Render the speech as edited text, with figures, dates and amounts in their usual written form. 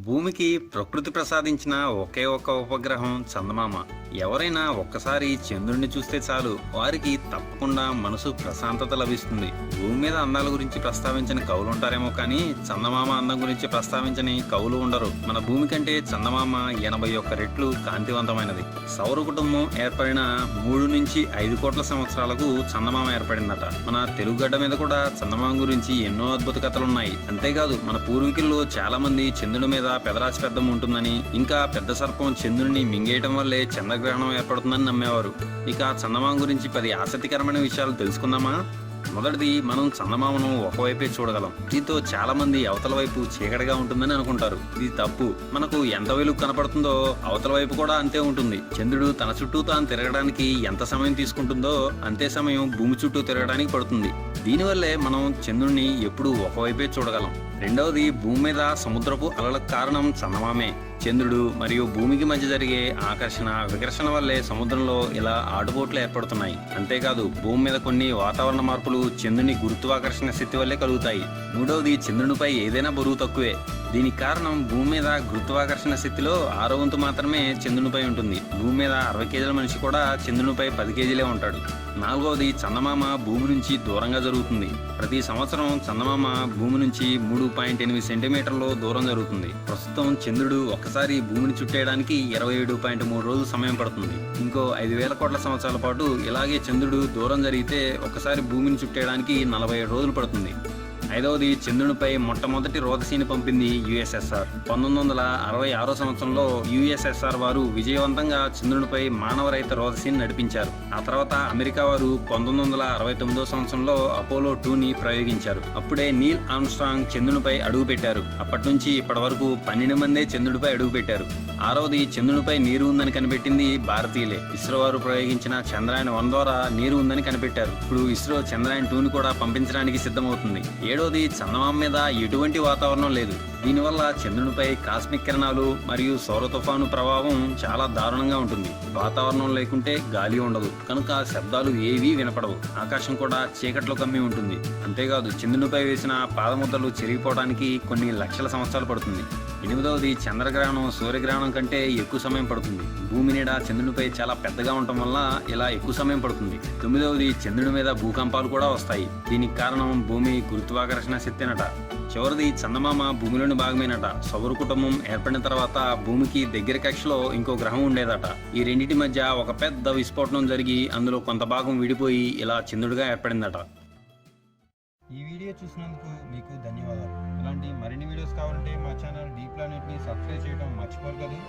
భూమికి ప్రకృతి ప్రసాదించిన ఒకే ఒక్క ఉపగ్రహం చందమామ. ఎవరైనా ఒక్కసారి చంద్రుడిని చూస్తే చాలు వారికి తప్పకుండా మనసు ప్రశాంతత లభిస్తుంది. భూమి మీద అందాల గురించి ప్రస్తావించని కవులు ఉంటారేమో కానీ చందమామ అందం గురించి ప్రస్తావించని కవులు ఉండరు. మన భూమి కంటే చందమామ 81 రెట్లు కాంతివంతమైనది. సౌర కుటుంబం ఏర్పడిన 3 నుంచి 5 కోట్ల సంవత్సరాలకు చందమామ ఏర్పడిందట. మన తెలుగు గడ్డ మీద కూడా చందమామ గురించి ఎన్నో అద్భుత కథలున్నాయి. అంతేకాదు మన పూర్వీకుల్లో చాలా మంది చంద్రుడి మీద పెదరాశి పెద్దం ఉంటుందని, ఇంకా పెద్ద సర్పం చంద్రుడిని మింగేయటం వల్లే చంద్రగ్రహణం ఏర్పడుతుందని నమ్మేవారు. ఇక చందమామ గురించి 10 ఆసక్తికరమైన విషయాలు తెలుసుకుందామా? మొదటిది, మనం చందమామను ఒకవైపే చూడగలం. దీంతో చాలా మంది అవతల వైపు చీకటిగా ఉంటుందని అనుకుంటారు. ఇది తప్పు. మనకు ఎంత వెలుగు కనపడుతుందో అవతల వైపు కూడా అంతే ఉంటుంది. చంద్రుడు తన చుట్టూ తాను తిరగడానికి ఎంత సమయం తీసుకుంటుందో అంతే సమయం భూమి చుట్టూ తిరగడానికి పడుతుంది. దీనివల్లే మనం చంద్రుడిని ఎప్పుడూ ఒకవైపే చూడగలం. రెండవది, భూమి మీద సముద్రపు అలలకు కారణం చందమామే. చంద్రుడు మరియు భూమికి మధ్య జరిగే ఆకర్షణ వికర్షణ వల్లే సముద్రంలో ఇలా ఆటుపోట్లు ఏర్పడుతున్నాయి. అంతేకాదు భూమి మీద కొన్ని వాతావరణ మార్పులు చంద్రుని గురుత్వాకర్షణ శక్తి వల్లే కలుగుతాయి. మూడవది, చంద్రునిపై ఏదైనా బరువు తక్కువే. దీనికి కారణం భూమి మీద గురుత్వాకర్షణ శక్తిలో 6వ వంతు మాత్రమే చంద్రునిపై ఉంటుంది. భూమి మీద 60 కేజీల మనిషి కూడా చంద్రునిపై 10 కేజీలే ఉంటాడు. నాలుగవది, చందమామ భూమి నుంచి దూరంగా జరుగుతుంది. ప్రతి సంవత్సరం చందమామ భూమి నుంచి 3.8 సెంటీమీటర్లు దూరం జరుగుతుంది. ప్రస్తుతం చంద్రుడు ఒక్కసారి భూమిని చుట్టేయడానికి 27.3 రోజులు సమయం పడుతుంది. ఇంకో 5,000 కోట్ల సంవత్సరాల పాటు ఇలాగే చంద్రుడు దూరం జరిగితే ఒక్కసారి భూమిని చుట్టేయడానికి 47 రోజులు పడుతుంది. ఐదవది, చంద్రునిపై మొట్టమొదటి రోదసీని పంపింది యుఎస్ఎస్ఆర్. 1966 సంవత్సరంలో యుఎస్ఎస్ఆర్ వారు విజయవంతంగా చంద్రునిపై మానవరహిత రోదసీని నడిపించారు. ఆ తర్వాత అమెరికా వారు 1969 సంవత్సరంలో అపోలో 2ని ప్రయోగించారు. అప్పుడే నీల్ ఆర్మ్స్ట్రాంగ్ చంద్రునిపై అడుగు పెట్టారు. అప్పటి నుంచి ఇప్పటి వరకు 12 మందే చంద్రుడిపై అడుగు పెట్టారు. ఆరవది, చంద్రునిపై నీరు ఉందని కనిపెట్టింది భారతీయులే. ఇస్రో వారు ప్రయోగించిన చంద్రయాన్ 1 ద్వారా నీరు ఉందని కనిపెట్టారు. ఇప్పుడు ఇస్రో చంద్రయాన్ 2ని కూడా పంపించడానికి సిద్ధమవుతుంది. ఏడవది, చందమామ మీద ఎటువంటి వాతావరణం లేదు. దీనివల్ల చంద్రునిపై కాస్మిక్ కిరణాలు మరియు సౌర తుఫాను ప్రభావం చాలా దారుణంగా ఉంటుంది. వాతావరణం లేకుంటే గాలి ఉండదు, కనుక శబ్దాలు ఏవీ వినపడవు. ఆకాశం కూడా చీకట్లో కమ్మి ఉంటుంది. అంతేకాదు చంద్రునిపై వేసిన పాదముద్రలు చెరిగిపోవడానికి కొన్ని లక్షల సంవత్సరాలు పడుతుంది. ఎనిమిదవది, చంద్రగ్రహణం సూర్యగ్రహణం కంటే ఎక్కువ సమయం పడుతుంది. భూమి నీడ చంద్రునిపై చాలా పెద్దగా ఉండటం వల్ల ఇలా ఎక్కువ సమయం పడుతుంది. తొమ్మిదవది, చంద్రుని మీద భూకంపాలు కూడా వస్తాయి. దీనికి కారణం భూమి గురుత్వాకర్షణ శక్తినట. చివరిది, చందమామ భూమిలోని భాగమేనట. సౌర కుటుంబం ఏర్పడిన తర్వాత భూమికి దగ్గర కక్షలో ఇంకో గ్రహం ఉండేదట. ఈ రెండింటి మధ్య ఒక పెద్ద విస్ఫోటనం జరిగి అందులో కొంత భాగం విడిపోయి ఇలా చంద్రుడిగా ఏర్పడిందట. ఈ వీడియో చూసినందుకు మీకు ధన్యవాదాలు. ఇలాంటి మరిన్ని వీడియోస్ కావాలంటే మా ఛానల్ డీ ప్లానెట్ని సబ్స్క్రైబ్ చేయడం మర్చిపోరు కదా.